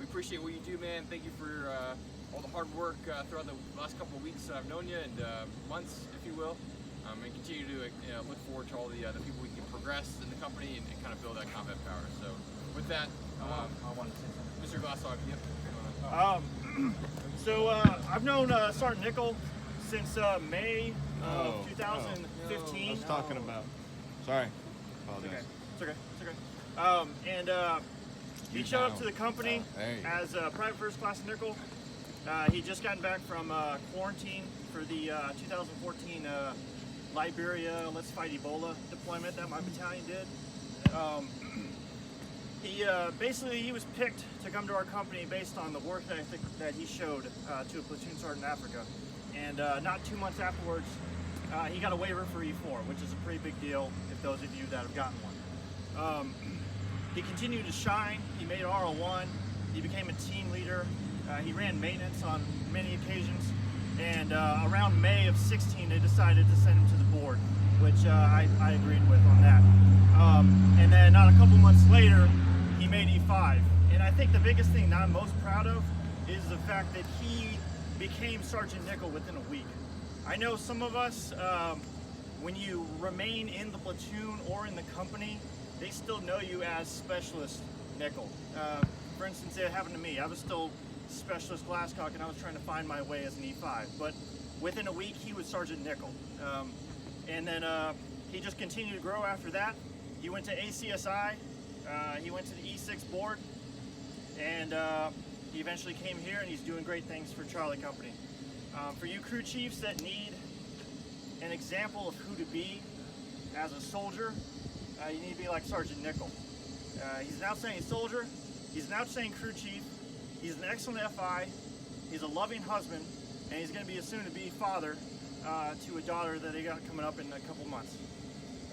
appreciate what you do, man. Thank you for all the hard work throughout the last couple of weeks that I've known you, and months, if you will. And continue to look forward to all the people we can progress in the company and kind of build that combat power. So with that, I want to say something. Mr. Glassog, yep. I've known Sergeant Nickell since May of 2015. I was talking about. Sorry. Apologize. It's okay. He showed up to the company as Private First Class Nickell. He just gotten back from quarantine for the 2014 Liberia Let's Fight Ebola deployment that my battalion did. He was picked to come to our company based on the work ethic that he showed to a platoon sergeant in Africa. And not 2 months afterwards, he got a waiver for E4, which is a pretty big deal if those of you that have gotten one. He continued to shine. He made RO1. He became a team leader. He ran maintenance on many occasions. And around May of 16, they decided to send him to the board, which I agreed with on that. And then not a couple months later, he made E5. And I think the biggest thing that I'm most proud of is the fact that he became Sergeant Nickell within a week. I know some of us, when you remain in the platoon or in the company, they still know you as Specialist Nickell. For instance, it happened to me. I was still Specialist Glasscock and I was trying to find my way as an E5. But within a week, he was Sergeant Nickell. And then he just continued to grow after that. He went to ACSI. He went to the E6 board. And he eventually came here and he's doing great things for Charlie Company. For you crew chiefs that need an example of who to be as a soldier, you need to be like Sergeant Nickell. He's an outstanding soldier, he's an outstanding crew chief, he's an excellent FI, he's a loving husband, and he's going to be a soon-to-be father to a daughter that he got coming up in a couple months.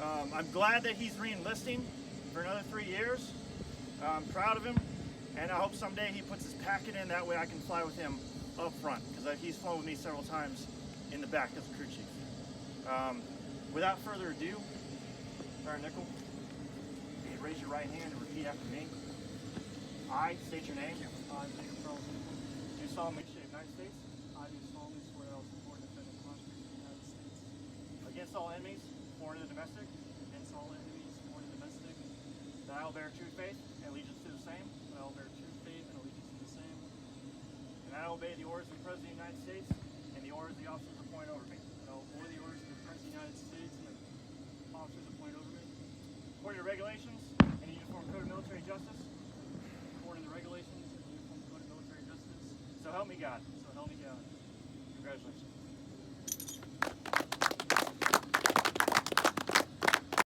I'm glad that he's re-enlisting for another 3 years. I'm proud of him, and I hope someday he puts his packet in, that way I can fly with him up front, because he's flown with me several times in the back as a crew chief. Without further ado, Sergeant Nickell, you raise your right hand and repeat after me. I state your name. I, Jacob Charles Nickell, Do solemnly swear the United States I do solemnly swear I will support and defend the Constitution of the United States against all enemies, foreign and domestic, against all enemies, foreign and domestic, that I will bear true faith and allegiance to the same, that I will bear true faith and allegiance to the same, and that I will obey the orders of the President of the United States and the orders of the officers appointed over me. that I will obey the orders of the President of the United States and the officers appointed over me, According to regulations and the Uniform Code of Military Justice, according to the regulations and the Uniform Code of Military Justice, so help me God. so help me God.